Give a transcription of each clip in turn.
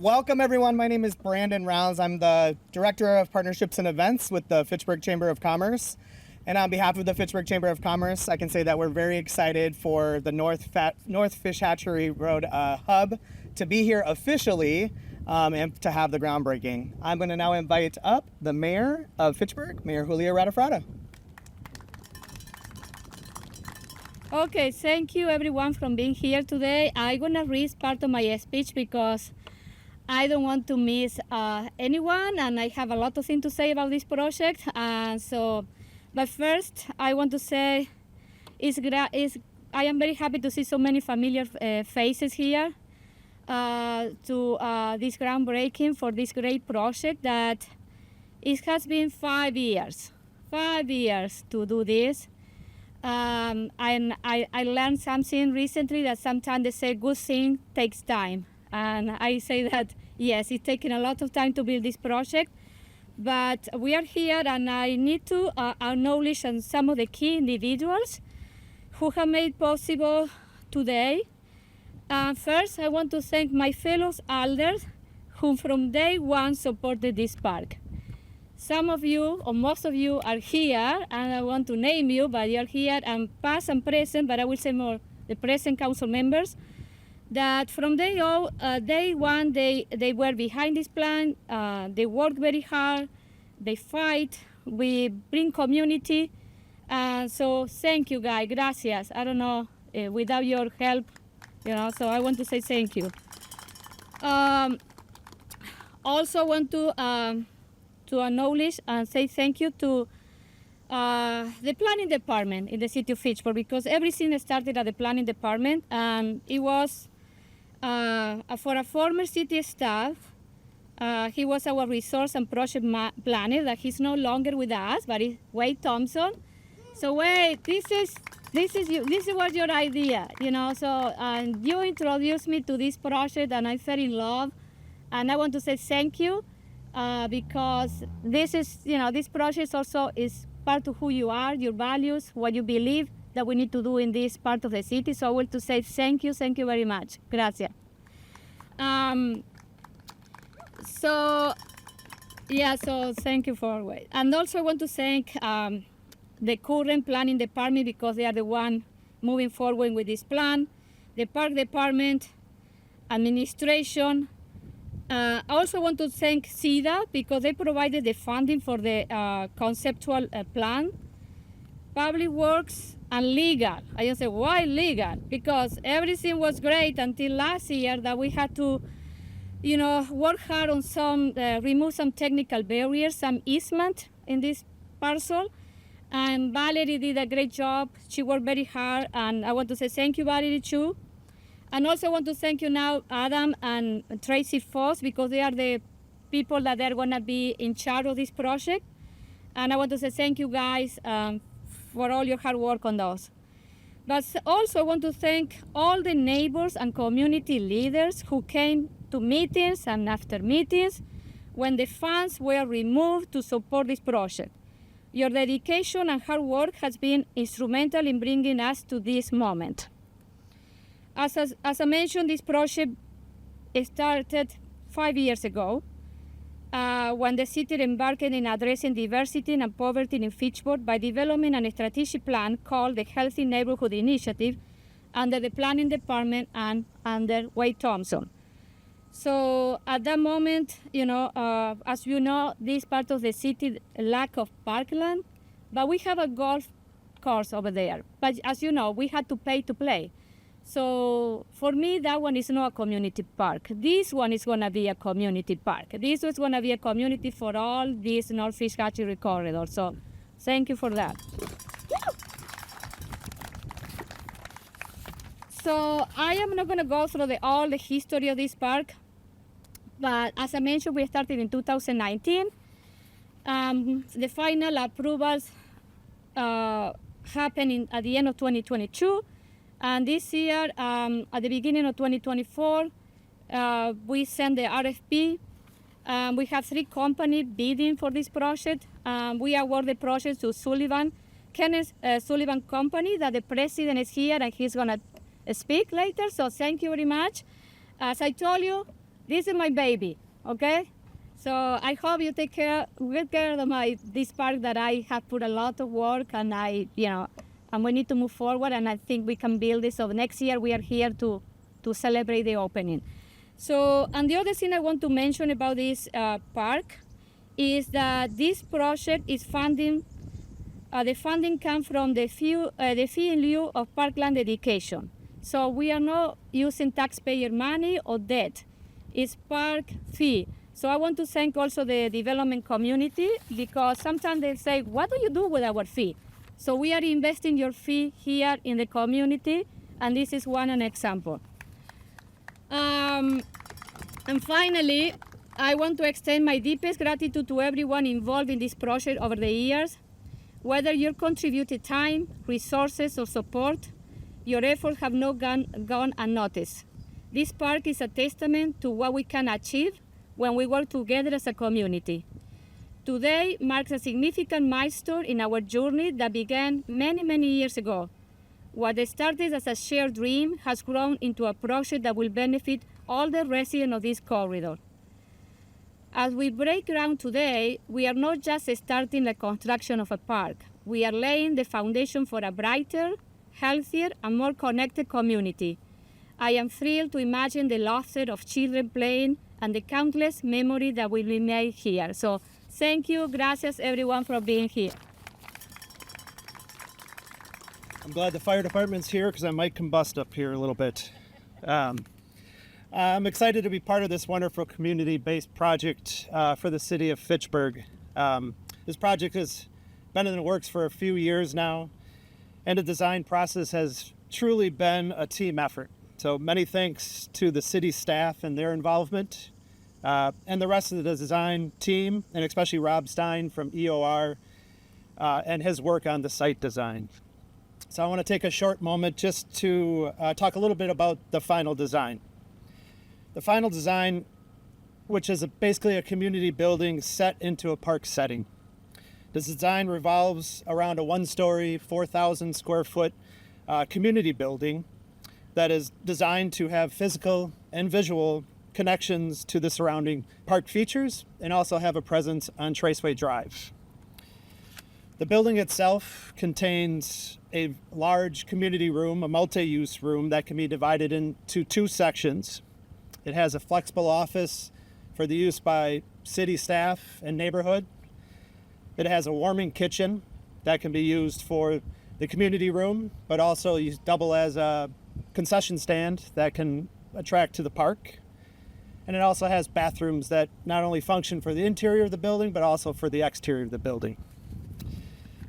Welcome, everyone. My name is Brandon Rounds. I'm the Director of Partnerships and Events with the Fitchburg Chamber of Commerce. And on behalf of the Fitchburg Chamber of Commerce, I can say that we're very excited for the North Fish Hatchery Road hub to be here officially and to have the groundbreaking. I'm going to now invite up the Mayor of Fitchburg, Mayor Julia Radafrada. Okay, thank you everyone for being here today. I'm going to read part of my speech because I don't want to miss anyone, and I have a lot of things to say about this project. But first, I want to say I am very happy to see so many familiar faces here to this groundbreaking for this great project that it has been 5 years to do this. And I learned something recently that sometimes they say good thing takes time. And I say that, yes, it's taken a lot of time to build this project, but we are here, and I need to acknowledge some of the key individuals who have made possible today. First, I want to thank my fellow elders who from day one supported this park. Some of you, or most of you, are here, and I want to name you, but you're here, and past and present, but I will say more the present council members, that from day one, they were behind this plan. They work very hard. They fight. We bring community. So thank you, guys. Gracias. I don't know, without your help, so I want to say thank you. Also want to acknowledge and say thank you to the planning department in the city of Fitchburg, because everything started at the planning department, and it was for a former city staff. He was our resource and project planner. That he's no longer with us, but it's Wade Thompson. So Wade, this is was your idea, So you introduced me to this project, and I fell in love. And I want to say thank you because this is, this project also is part of who you are, your values, what you believe that we need to do in this part of the city. So I want to say thank you very much. Gracias. So thank you for wait. And also I want to thank the current planning department, because they are the one moving forward with this plan, the park department, administration. I also want to thank CIDA because they provided the funding for the conceptual plan, public works, and legal. I just say, why legal? Because everything was great until last year that we had to, work hard on remove some technical barriers, some easement in this parcel. And Valerie did a great job. She worked very hard, and I want to say thank you, Valerie, too. And also want to thank you now, Adam and Tracy Foss, because they are the people that are going to be in charge of this project. And I want to say thank you, guys, for all your hard work on those. But also I want to thank all the neighbors and community leaders who came to meetings and after meetings when the funds were removed to support this project. Your dedication and hard work has been instrumental in bringing us to this moment. As I mentioned, this project started 5 years ago when the city embarked in addressing diversity and poverty in Fitchburg by developing a strategic plan called the Healthy Neighborhood Initiative under the Planning Department and under Wade Thompson. So at that moment, as you know, this part of the city lack of parkland, but we have a golf course over there. But as you know, we had to pay to play. So for me, that one is not a community park. This one is going to be a community park. This was going to be a community for all this North Fish Hatchery corridor. So thank you for that. So I am not going to go through all the history of this park. But as I mentioned, we started in 2019. The final approvals happened at the end of 2022. And this year, at the beginning of 2024, we sent the RFP. We have 3 companies bidding for this project. We award the project to Kenneth Sullivan Company, that the president is here and he's going to speak later. So thank you very much. As I told you, This is my baby, okay? So I hope you take good care of this park that I have put a lot of work, and and we need to move forward, and I think we can build this. So next year we are here to celebrate the opening. So, and the other thing I want to mention about this park is that this project is funding. The funding comes from the fee in lieu of parkland dedication. So we are not using taxpayer money or debt. It's park fee. So I want to thank also the development community, because sometimes they say, what do you do with our fee? So we are investing your fee here in the community, and this is an example. And finally, I want to extend my deepest gratitude to everyone involved in this project over the years. Whether you contributed time, resources, or support, your efforts have not gone unnoticed. This park is a testament to what we can achieve when we work together as a community. Today marks a significant milestone in our journey that began many, many years ago. What started as a shared dream has grown into a project that will benefit all the residents of this corridor. As we break ground today, we are not just starting the construction of a park. We are laying the foundation for a brighter, healthier, and more connected community. I am thrilled to imagine the laughter of children playing and the countless memories that will be made here. So thank you, gracias everyone for being here. I'm glad the fire department's here because I might combust up here a little bit. I'm excited to be part of this wonderful community-based project for the city of Fitchburg. This project has been in the works for a few years now, and the design process has truly been a team effort. So many thanks to the city staff and their involvement, and the rest of the design team, and especially Rob Stein from EOR and his work on the site design. So I want to take a short moment just to talk a little bit about the final design. The final design, which is basically a community building set into a park setting. This design revolves around a one-story, 4,000 square foot community building that is designed to have physical and visual connections to the surrounding park features and also have a presence on Traceway Drive. The building itself contains a large community room, a multi-use room that can be divided into two sections. It has a flexible office for the use by city staff and neighborhood. It has a warming kitchen that can be used for the community room, but also double as a concession stand that can attract to the park. And it also has bathrooms that not only function for the interior of the building, but also for the exterior of the building.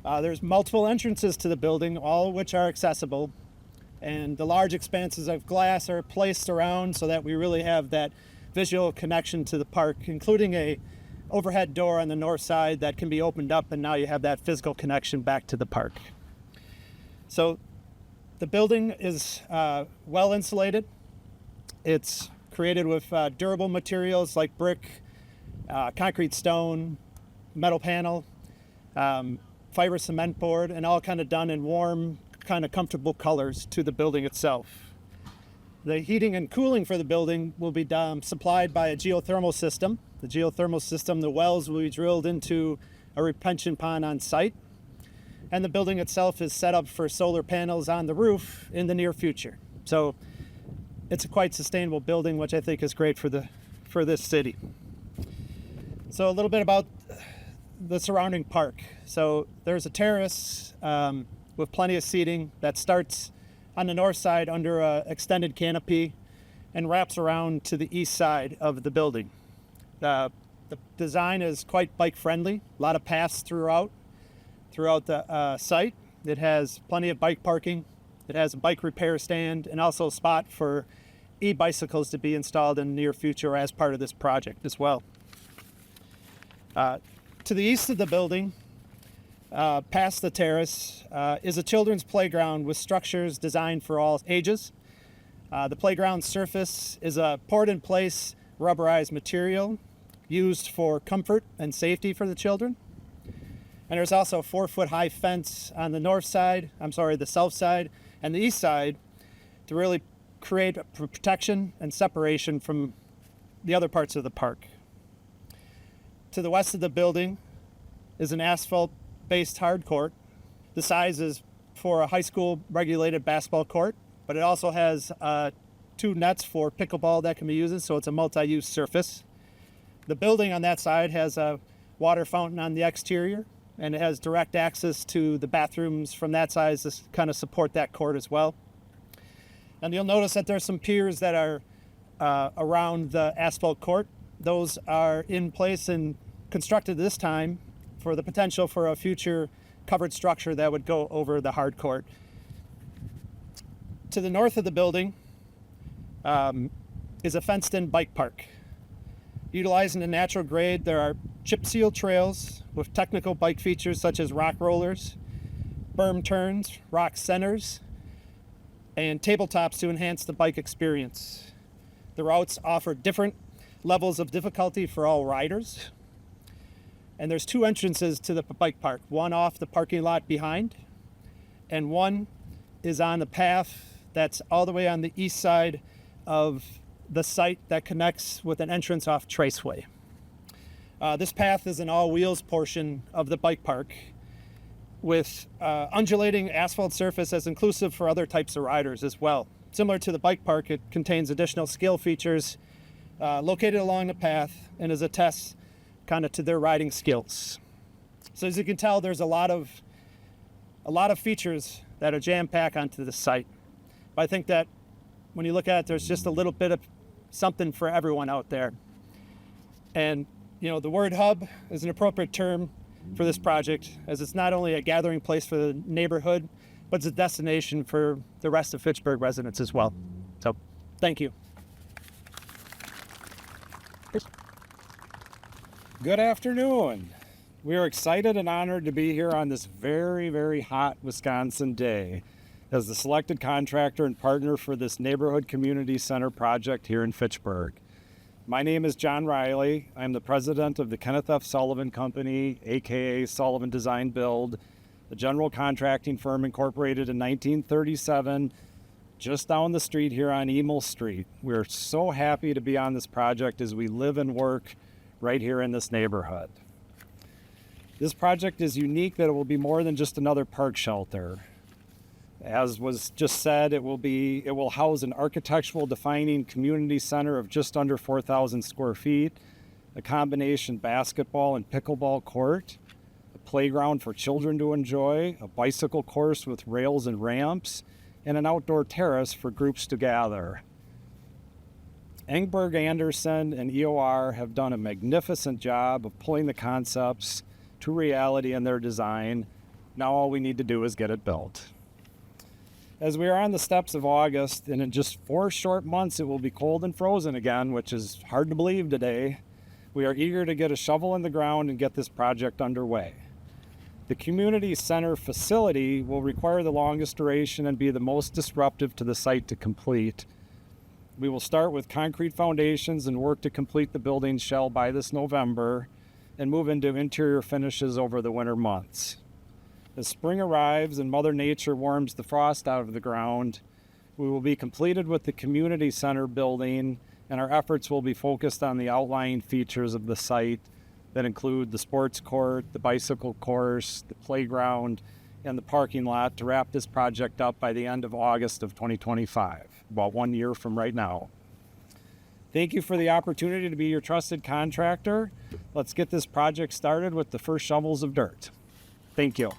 There's multiple entrances to the building, all of which are accessible, and the large expanses of glass are placed around so that we really have that visual connection to the park, including a overhead door on the north side that can be opened up, and now you have that physical connection back to the park. So the building is well insulated. It's created with durable materials like brick, concrete stone, metal panel, fiber cement board, and all kind of done in warm, kind of comfortable colors to the building itself. The heating and cooling for the building will be supplied by a geothermal system. The geothermal system, the wells will be drilled into a retention pond on site, and the building itself is set up for solar panels on the roof in the near future. So it's a quite sustainable building, which I think is great for this city. So a little bit about the surrounding park. So there's a terrace with plenty of seating that starts on the north side under an extended canopy and wraps around to the east side of the building. The design is quite bike friendly, a lot of paths throughout the site. It has plenty of bike parking. It has a bike repair stand and also a spot for e-bicycles to be installed in the near future as part of this project as well. To the east of the building, past the terrace, is a children's playground with structures designed for all ages. The playground surface is a poured-in-place rubberized material used for comfort and safety for the children. And there's also a 4-foot-high fence on the south side and the east side to really create protection and separation from the other parts of the park. To the west of the building is an asphalt-based hard court. The size is for a high school regulated basketball court, but it also has 2 nets for pickleball that can be used, so it's a multi-use surface. The building on that side has a water fountain on the exterior, and it has direct access to the bathrooms from that side to kind of support that court as well. And you'll notice that there's some piers that are around the asphalt court. Those are in place and constructed this time for the potential for a future covered structure that would go over the hard court. To the north of the building is a fenced-in bike park. Utilizing the natural grade, there are chip seal trails with technical bike features such as rock rollers, berm turns, rock centers, and tabletops to enhance the bike experience. The routes offer different levels of difficulty for all riders. And there's 2 entrances to the bike park, one off the parking lot behind, and one is on the path that's all the way on the east side of the site that connects with an entrance off Traceway. This path is an all-wheels portion of the bike park with undulating asphalt surface as inclusive for other types of riders as well. Similar to the bike park, it contains additional skill features located along the path and is a test kind of to their riding skills. So as you can tell, there's a lot of features that are jam-packed onto the site. But I think that when you look at it, there's just a little bit of something for everyone out there. And you know, the word hub is an appropriate term for this project, as it's not only a gathering place for the neighborhood, but it's a destination for the rest of Fitchburg residents as well. So, thank you. Good afternoon. We are excited and honored to be here on this very, very hot Wisconsin day as the selected contractor and partner for this neighborhood community center project here in Fitchburg. My name is John Riley. I'm the president of the Kenneth F. Sullivan Company, aka Sullivan Design Build, the general contracting firm incorporated in 1937, just down the street here on Emil Street. We're so happy to be on this project as we live and work right here in this neighborhood. This project is unique that it will be more than just another park shelter. As was just said, it will house an architectural defining community center of just under 4,000 square feet, a combination basketball and pickleball court, a playground for children to enjoy, a bicycle course with rails and ramps, and an outdoor terrace for groups to gather. Engberg Anderson and EOR have done a magnificent job of pulling the concepts to reality in their design. Now all we need to do is get it built. As we are on the steps of August, and in just 4 short months it will be cold and frozen again, which is hard to believe today, we are eager to get a shovel in the ground and get this project underway. The community center facility will require the longest duration and be the most disruptive to the site to complete. We will start with concrete foundations and work to complete the building shell by this November and move into interior finishes over the winter months. As spring arrives and Mother Nature warms the frost out of the ground, we will be completed with the community center building, and our efforts will be focused on the outlying features of the site that include the sports court, the bicycle course, the playground, and the parking lot to wrap this project up by the end of August of 2025, about 1 year from right now. Thank you for the opportunity to be your trusted contractor. Let's get this project started with the first shovels of dirt. Thank you.